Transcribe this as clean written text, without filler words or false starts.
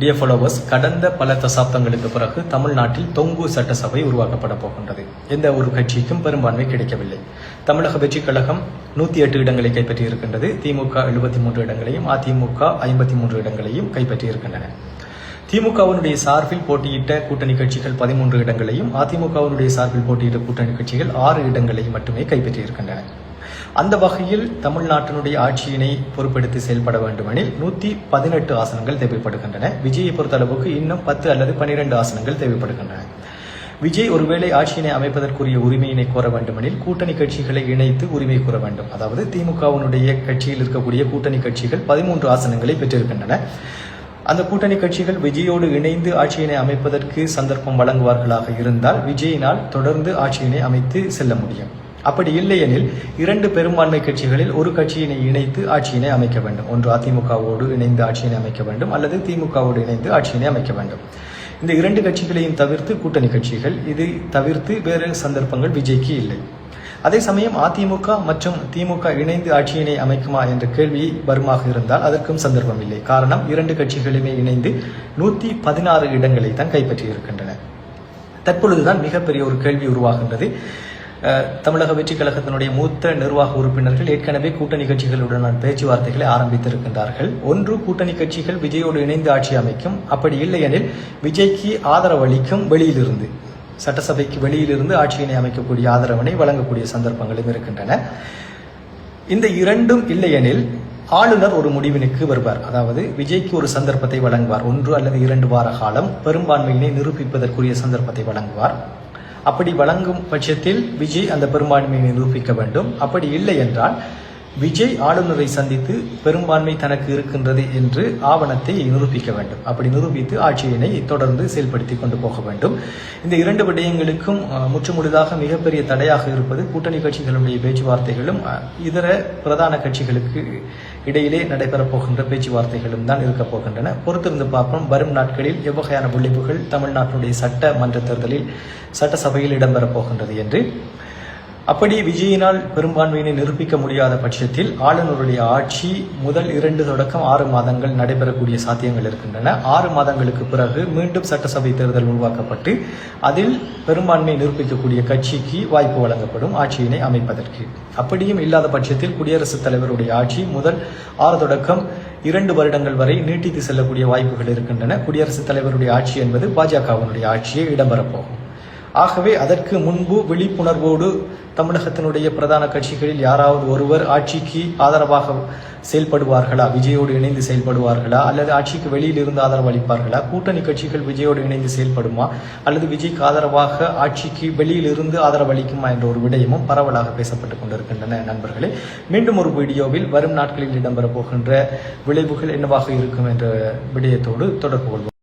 Dear followers, கடந்த பல தசாப்தங்களுக்கு பிறகு தமிழ்நாட்டில் தொங்கு சட்டசபை உருவாக்கப்பட போகின்றது. எந்த ஒரு கட்சிக்கும் பெரும்பான்மை கிடைக்கவில்லை. தமிழக வெற்றி கழகம் 108 இடங்களை கைப்பற்றி இருக்கின்றது. திமுக 73 இடங்களையும், அதிமுக 53 இடங்களையும் கைப்பற்றி இருக்கின்றன. திமுகவினுடைய சார்பில் போட்டியிட்ட கூட்டணி கட்சிகள் 13 இடங்களையும், அதிமுகவினுடைய சார்பில் போட்டியிட்ட கூட்டணி கட்சிகள் 6 இடங்களையும் மட்டுமே கைப்பற்றி இருக்கின்றன. அந்த வகையில் தமிழ்நாட்டினுடைய ஆட்சியினை பொறுப்பெடுத்து செயல்பட வேண்டுமெனில் 118 ஆசனங்கள் தேவைப்படுகின்றன. விஜயை பொறுத்தளவுக்கு இன்னும் 10 அல்லது 12 ஆசனங்கள் தேவைப்படுகின்றன. விஜய் ஒருவேளை ஆட்சியினை அமைப்பதற்குரிய உரிமையினை கோர வேண்டுமெனில் கூட்டணி கட்சிகளை இணைத்து உரிமை கோர வேண்டும். அதாவது திமுகவினுடைய கட்சியில் இருக்கக்கூடிய கூட்டணி கட்சிகள் 13 ஆசனங்களை பெற்றிருக்கின்றன. அந்த கூட்டணி கட்சிகள் விஜயோடு இணைந்து ஆட்சியினை அமைப்பதற்கு சந்தர்ப்பம் வழங்குவார்களாக இருந்தால் விஜயினால் தொடர்ந்து ஆட்சியினை அமைத்து செல்ல முடியும். அப்படி இல்லையெனில் 2 பெரும்பான்மை கட்சிகளில் ஒரு கட்சியினை இணைத்து ஆட்சியினை அமைக்க வேண்டும். ஒன்று அதிமுகவோடு இணைந்து ஆட்சியினை அமைக்க வேண்டும், அல்லது திமுகவோடு இணைந்து ஆட்சியினை அமைக்க வேண்டும். இந்த 2 கட்சிகளையும் தவிர்த்து கூட்டணி கட்சிகள், இது தவிர்த்து வேறு சந்தர்ப்பங்கள் விஜய்க்கு இல்லை. அதே சமயம் அதிமுக மற்றும் திமுக இணைந்து ஆட்சியினை அமைக்குமா என்ற கேள்வி வருமாக இருந்தால் அதற்கும் சந்தர்ப்பம் இல்லை. காரணம், 2 கட்சிகளுமே இணைந்து 116 இடங்களை தான் கைப்பற்றி இருக்கின்றன. தற்பொழுதுதான் மிகப்பெரிய ஒரு கேள்வி உருவாகின்றது. தமிழக வெற்றி கழகத்தினுடைய மூத்த நிர்வாக உறுப்பினர்கள் ஏற்கனவே கூட்டணி கட்சிகளுடனான பேச்சுவார்த்தைகளை ஆரம்பித்திருக்கின்றார்கள். ஒன்று, கூட்டணி கட்சிகள் விஜயோடு இணைந்து ஆட்சி அமைக்கும். அப்படி இல்லையெனில் விஜய்க்கு ஆதரவளிக்கும் வெளியிலிருந்து, சட்டசபைக்கு வெளியிலிருந்து ஆட்சியினை அமைக்கக்கூடிய ஆதரவினை வழங்கக்கூடிய சந்தர்ப்பங்களும் இருக்கின்றன. இந்த 2ம் இல்லையெனில் ஆளுநர் ஒரு முடிவினுக்கு வருவார். அதாவது விஜய்க்கு ஒரு சந்தர்ப்பத்தை வழங்குவார். 1 அல்லது 2 வார காலம் பெரும்பான்மையினை நிரூபிப்பதற்குரிய சந்தர்ப்பத்தை வழங்குவார். அப்படி வழங்கும் பட்சத்தில் விஜய் அந்த பெரும்பான்மையை நிரூபிக்க வேண்டும். அப்படி இல்லை என்றால் விஜய் ஆளுநரை சந்தித்து பெரும்பான்மை தனக்கு இருக்கின்றது என்று ஆவணத்தை நிரூபிக்க வேண்டும். அப்படி நிரூபித்து ஆட்சியினை தொடர்ந்து செயல்படுத்தி கொண்டு போக வேண்டும். இந்த 2 விடயங்களுக்கும் முற்றுமுழுதாக மிகப்பெரிய தடையாக இருப்பது கூட்டணி கட்சிகளுடைய பேச்சுவார்த்தைகளும் இதர பிரதான கட்சிகளுக்கு இடையிலே நடைபெறப் போகின்ற பேச்சுவார்த்தைகளும் தான் இருக்கப் போகின்றன. பொறுத்திருந்து பார்ப்போம், வரும் நாட்களில் எவ்வகையான விளைவுகள் தமிழ்நாட்டினுடைய சட்டமன்ற தேர்தலில் சட்டசபையில் இடம்பெறப் போகின்றது என்று. அப்படி விஜயினால் பெரும்பான்மையினை நிரூபிக்க முடியாத பட்சத்தில் ஆளுநருடைய ஆட்சி முதல் 2 தொடக்கம் 6 மாதங்கள் நடைபெறக்கூடிய சாத்தியங்கள் இருக்கின்றன. 6 மாதங்களுக்கு பிறகு மீண்டும் சட்டசபை தேர்தல் உருவாக்கப்பட்டு அதில் பெரும்பான்மை நிரூபிக்கக்கூடிய கட்சிக்கு வாய்ப்பு வழங்கப்படும் ஆட்சியினை அமைப்பதற்கு. அப்படியும் இல்லாத பட்சத்தில் குடியரசுத் தலைவருடைய ஆட்சி முதல் 6 தொடக்கம் 2 வருடங்கள் வரை நீட்டித்து செல்லக்கூடிய வாய்ப்புகள் இருக்கின்றன. குடியரசுத் தலைவருடைய ஆட்சி என்பது பாஜகவினுடைய ஆட்சியை இடம்பெறப்போகும். ஆகவே அதற்கு முன்பு விழிப்புணர்வோடு தமிழகத்தினுடைய பிரதான கட்சிகளில் யாராவது ஒருவர் ஆட்சிக்கு ஆதரவாக செயல்படுவார்களா, விஜயோடு இணைந்து செயல்படுவார்களா, அல்லது ஆட்சிக்கு வெளியில் இருந்து ஆதரவு அளிப்பார்களா, கூட்டணி கட்சிகள் விஜயோடு இணைந்து செயல்படுமா, அல்லது விஜய்க்கு ஆதரவாக ஆட்சிக்கு வெளியில் இருந்து ஆதரவு அளிக்குமா என்ற ஒரு விடயமும் பரவலாக பேசப்பட்டுக் கொண்டிருக்கின்றன. நண்பர்களே, மீண்டும் ஒரு வீடியோவில் வரும் நாட்களில் இடம்பெறப் போகின்ற விளைவுகள் என்னவாக இருக்கும் என்ற விடயத்தோடு தொடர்பு கொள்வோம்.